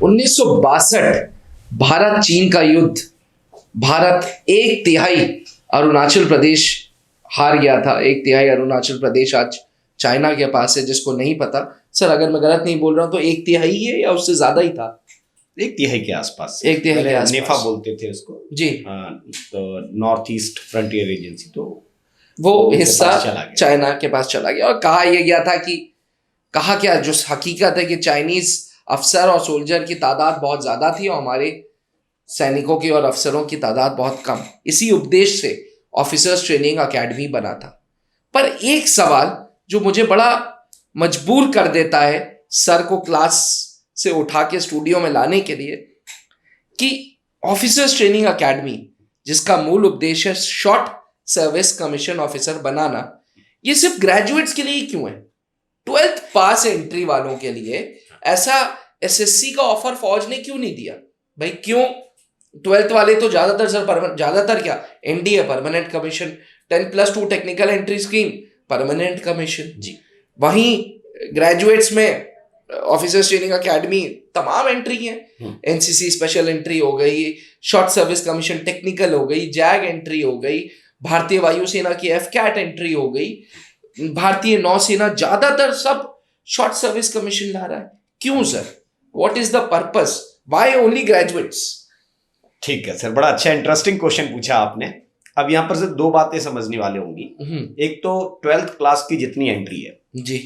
1962 भारत चीन का युद्ध, भारत 1/3 अरुणाचल प्रदेश हार गया था। 1/3 अरुणाचल प्रदेश आज चाइना के पास है। जिसको नहीं पता सर, अगर मैं गलत नहीं बोल रहा हूं तो 1/3 है या उससे ज्यादा ही था? 1/3 के आसपास। 1/3 के आसपास नेफा बोलते थे उसको जी। तो नॉर्थ ईस्ट फ्रंटियर एजेंसी, तो वो हिस्सा चाइना के पास चला गया। और कहा यह गया था कि कहा क्या, जो हकीकत है कि चाइनीज अफसर और सोल्जर की तादाद बहुत ज्यादा थी और हमारे सैनिकों की और अफसरों की तादाद बहुत कम। इसी उद्देश्य से ऑफिसर्स ट्रेनिंग अकेडमी बना था। पर एक सवाल जो मुझे बड़ा मजबूर कर देता है सर को क्लास से उठा के स्टूडियो में लाने के लिए, कि ऑफिसर्स ट्रेनिंग अकेडमी जिसका मूल उद्देश्य शॉर्ट सर्विस कमीशन ऑफिसर बनाना, ये सिर्फ ग्रेजुएट्स के लिए ही क्यों है? 12th पास एंट्री वालों के लिए ऐसा एसएससी का ऑफर फौज ने क्यों नहीं दिया? भाई क्यों? 12th वाले तो ज्यादातर सर ज्यादातर क्या, NDA permanent commission, 10+2 technical entry scheme permanent commission जी। वहीं ग्रेजुएट्स में ऑफिसर्स ट्रेनिंग अकेडमी तमाम एंट्री है। एनसीसी स्पेशल एंट्री हो गई, शॉर्ट सर्विस कमीशन टेक्निकल हो गई, जैग एंट्री हो गई, भारतीय वायुसेना की एफकैट एंट्री हो गई, भारतीय नौसेना, ज्यादातर सब शॉर्ट सर्विस कमीशन ला रहा है। क्यों sir? What is the purpose? Why only graduates? ठीक है सर, बड़ा अच्छा इंटरेस्टिंग क्वेश्चन पूछा आपने। अब यहाँ पर से दो बातें समझने वाले होंगी। एक तो 12th क्लास की जितनी एंट्री है जी,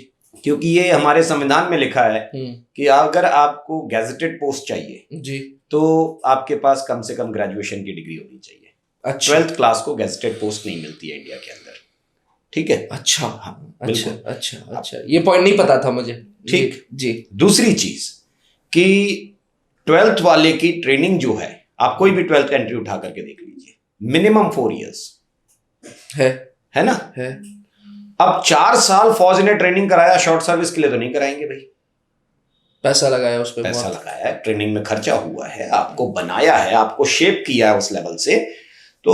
क्योंकि ये हमारे संविधान में लिखा है कि अगर आपको गैजेटेड पोस्ट चाहिए जी तो आपके पास कम से कम ग्रेजुएशन की डिग्री होनी चाहिए। अच्छा। 12th क्लास को गैजेटेड पोस्ट नहीं मिलती है इंडिया के अंदर, ठीक है? अच्छा हाँ, अच्छा अच्छा अच्छा, ये पॉइंट नहीं पता था मुझे। ठीक जी। दूसरी चीज कि 12th वाले की ट्रेनिंग जो है, आप कोई भी 12th एंट्री उठा करके देख लीजिए, मिनिमम 4 इयर्स है ना? है। अब 4 साल फौज ने ट्रेनिंग कराया, शॉर्ट सर्विस के लिए तो नहीं कराएंगे भाई। पैसा लगाया उस पर, पैसा लगाया है, ट्रेनिंग में खर्चा हुआ है, आपको बनाया है, आपको शेप किया है उस लेवल से। तो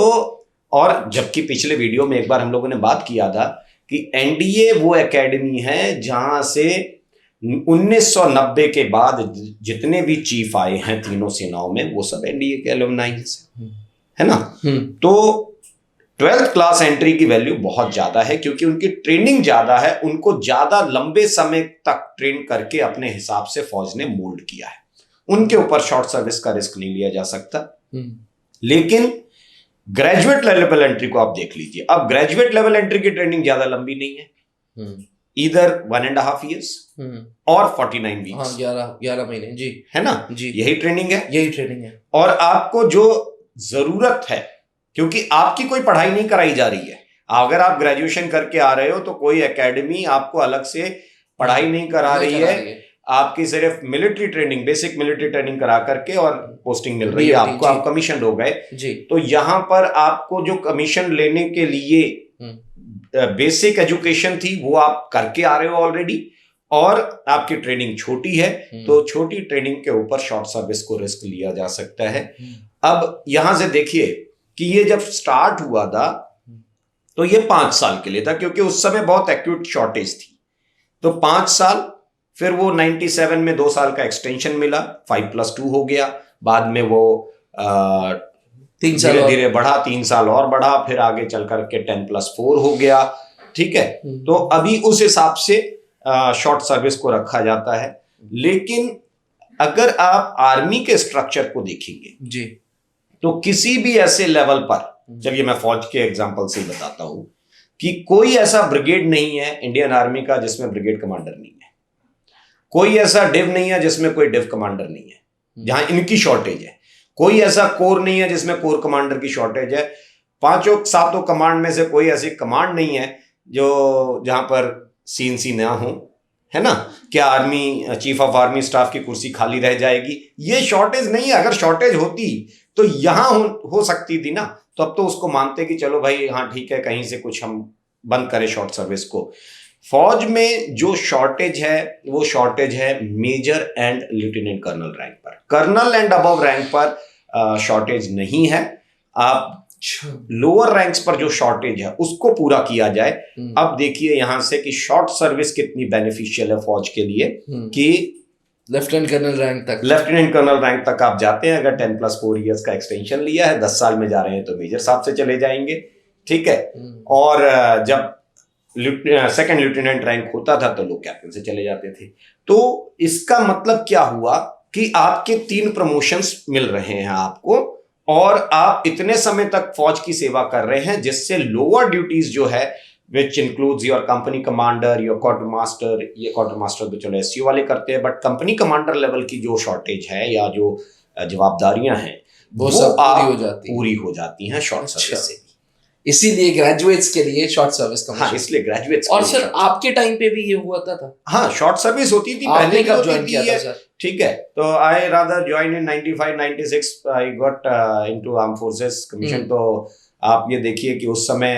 और जबकि पिछले वीडियो में एक बार हम लोगों ने बात किया था कि एनडीए वो एकेडमी है जहां से 1990 के बाद जितने भी चीफ आए हैं तीनों सेनाओं में, वो सब एनडीए के एलुमनाई है ना? तो 12th क्लास एंट्री की वैल्यू बहुत ज्यादा है क्योंकि उनकी ट्रेनिंग ज्यादा है, उनको ज्यादा लंबे समय तक ट्रेन करके अपने हिसाब से फौज ने मोल्ड किया है। उनके ऊपर शॉर्ट सर्विस का रिस्क नहीं लिया जा सकता। लेकिन ग्रेजुएट लेवल एंट्री को आप देख लीजिए। अब ग्रेजुएट लेवल एंट्री की ट्रेनिंग ज्यादा लंबी नहीं है, इधर 1.5 years और 49 वीक्स, 11 महीने जी, है ना जी? यही ट्रेनिंग है, यही ट्रेनिंग है। और आपको जो जरूरत है, क्योंकि आपकी कोई पढ़ाई नहीं कराई जा रही है, अगर आप ग्रेजुएशन करके आ रहे हो तो कोई एकेडमी आपको अलग से पढ़ाई नहीं करा रही है, आपकी सिर्फ military training, basic military training करा करके और पोस्टिंग मिल रही है आपको, आप कमीशन हो गए जी। तो यहां पर आपको जो कमीशन लेने के लिए बेसिक एजुकेशन थी वो आप करके आ रहे हो ऑलरेडी, और आपकी ट्रेनिंग छोटी है, तो छोटी ट्रेनिंग के ऊपर शॉर्ट सर्विस को रिस्क लिया जा सकता है। अब यहां से देखिए कि ये जब स्टार्ट हुआ था तो ये 5 साल के लिए था, क्योंकि उस समय बहुत एक्यूट शॉर्टेज थी। तो 5 साल, फिर वो 97 में 2 साल का एक्सटेंशन मिला, 5+2 हो गया, बाद में वो 3 साल धीरे धीरे बढ़ा, 3 साल और बढ़ा, फिर आगे चल करके 10+4 हो गया, ठीक है? तो अभी उस हिसाब से शॉर्ट सर्विस को रखा जाता है। लेकिन अगर आप आर्मी के स्ट्रक्चर को देखेंगे जी, तो किसी भी ऐसे लेवल पर, चलिए मैं फौज के एग्जांपल से बताता हूं कि कोई ऐसा ब्रिगेड नहीं है इंडियन आर्मी का जिसमें ब्रिगेड कमांडर नहीं है, कोई ऐसा डिव नहीं है जिसमें कोई डिव कमांडर नहीं है, जहां इनकी शॉर्टेज है, कोई ऐसा कोर नहीं है जिसमें कोर कमांडर की शॉर्टेज है, 5-7 कमांड में से कोई ऐसी कमांड नहीं है जो जहां पर सीएनसी ना हो, है ना? क्या army chief of army staff की कुर्सी खाली रह जाएगी? ये शॉर्टेज नहीं है। अगर शॉर्टेज होती तो यहां हो सकती थी ना, तो अब तो उसको मानते कि चलो भाई हाँ ठीक है, कहीं से कुछ हम बंद करें शॉर्ट सर्विस को। फौज में जो शॉर्टेज है वो शॉर्टेज है major and lieutenant colonel rank पर, कर्नल एंड अबव रैंक पर शॉर्टेज नहीं है। आप लोअर रैंक्स पर जो शॉर्टेज है उसको पूरा किया जाए। अब देखिए यहां से कि शॉर्ट सर्विस कितनी बेनिफिशियल है फौज के लिए, कि लेफ्टिनेंट कर्नल रैंक तक आप जाते हैं। अगर 10+4 इयर्स का एक्सटेंशन लिया है, 10 साल में जा रहे हैं तो मेजर साहब से चले जाएंगे, ठीक है। और जब सेकंड लेफ्टिनेंट रैंक होता था तो लोग कैप्टन से चले जाते थे। तो इसका मतलब क्या हुआ कि आपके 3 प्रमोशंस मिल रहे हैं आपको, और आप इतने समय तक फौज की सेवा कर रहे हैं, जिससे लोअर ड्यूटीज जो है which includes your company commander, your quarter master, ये क्वार्टर मास्टर तो चलो एसयू वाले करते हैं, बट कंपनी कमांडर लेवल की जो शॉर्टेज है या जो जवाबदारियां हैं वो सब पूरी हो जाती हैं शॉर्ट सर्विस से। इसीलिए ग्रेजुएट्स के लिए शॉर्ट सर्विस कमीशन। हाँ, इसलिए ग्रेजुएट्स। और सर आपके टाइम पे भी ये हुआ था? हाँ, शॉर्ट सर्विस होती थी, पहले कब ज्वाइन किया था सर? ठीक है, तो I rather join in 95-96 I got into arm forces commission. तो आप ये देखिए कि उस समय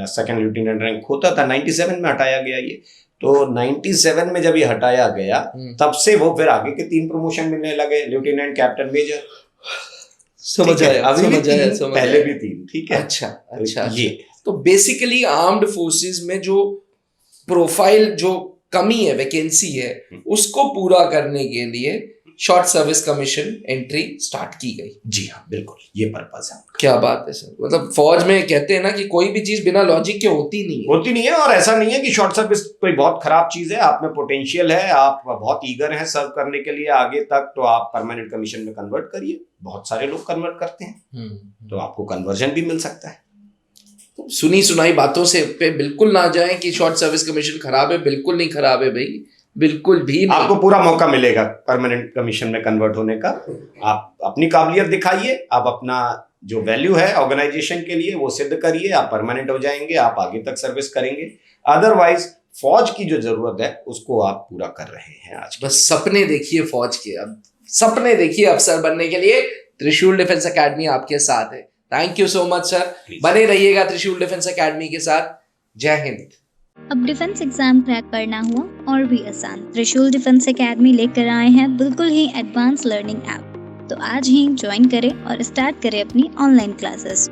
सेकंड लेफ्टिनेंट रैंक होता था, 97 में हटाया गया ये। तो 97 में जब ये हटाया गया तब से वो फिर आगे के 3 प्रमोशन मिलने लगे, लेफ्टिनेंट, कैप्टन, मेजर। समझ आया, पहले भी 3, ठीक है। अच्छा ये तो बेसिकली आर्म्ड फोर्सेस में जो प्रोफाइल, जो कमी है, वैकेंसी है, उसको पूरा करने के लिए short service commission entry start की गई। जी हाँ, बिल्कुल, ये पर्पस है। क्या बात है सर, मतलब फौज में कहते हैं ना कि कोई भी चीज बिना लॉजिक के होती नहीं है। और ऐसा नहीं है कि शॉर्ट सर्विस कोई बहुत खराब चीज है। आप में पोटेंशियल है, आप बहुत ईगर हैं सर्व करने के लिए आगे तक, तो आप परमानेंट कमीशन में कन्वर्ट करिए। बहुत सारे लोग कन्वर्ट करते हैं, तो आपको कन्वर्जन भी मिल सकता है। तो सुनी सुनाई बातों से पे बिल्कुल ना जाए कि शॉर्ट सर्विस कमीशन खराब है। बिल्कुल नहीं खराब है भाई, बिल्कुल भी नहीं। आपको पूरा मौका मिलेगा परमानेंट कमीशन में कन्वर्ट होने का। आप अपनी काबिलियत दिखाइए, आप अपना जो वैल्यू है ऑर्गेनाइजेशन के लिए वो सिद्ध करिए, आप परमानेंट हो जाएंगे, आप आगे तक सर्विस करेंगे। अदरवाइज फौज की जो जरूरत है उसको आप पूरा कर रहे हैं आज। बस सपने देखिए फौज के, अब सपने देखिए अफसर बनने के लिए। त्रिशूल डिफेंस एकेडमी आपके साथ है। Thank you so much sir, बने रहिएगा त्रिशूल डिफेंस एकेडमी के साथ। जय हिंद। अब डिफेंस एग्जाम क्रैक करना हुआ और भी आसान, त्रिशूल डिफेंस एकेडमी लेकर आए हैं बिल्कुल ही एडवांस लर्निंग ऐप। तो आज ही ज्वाइन करें और स्टार्ट करें अपनी ऑनलाइन क्लासेस।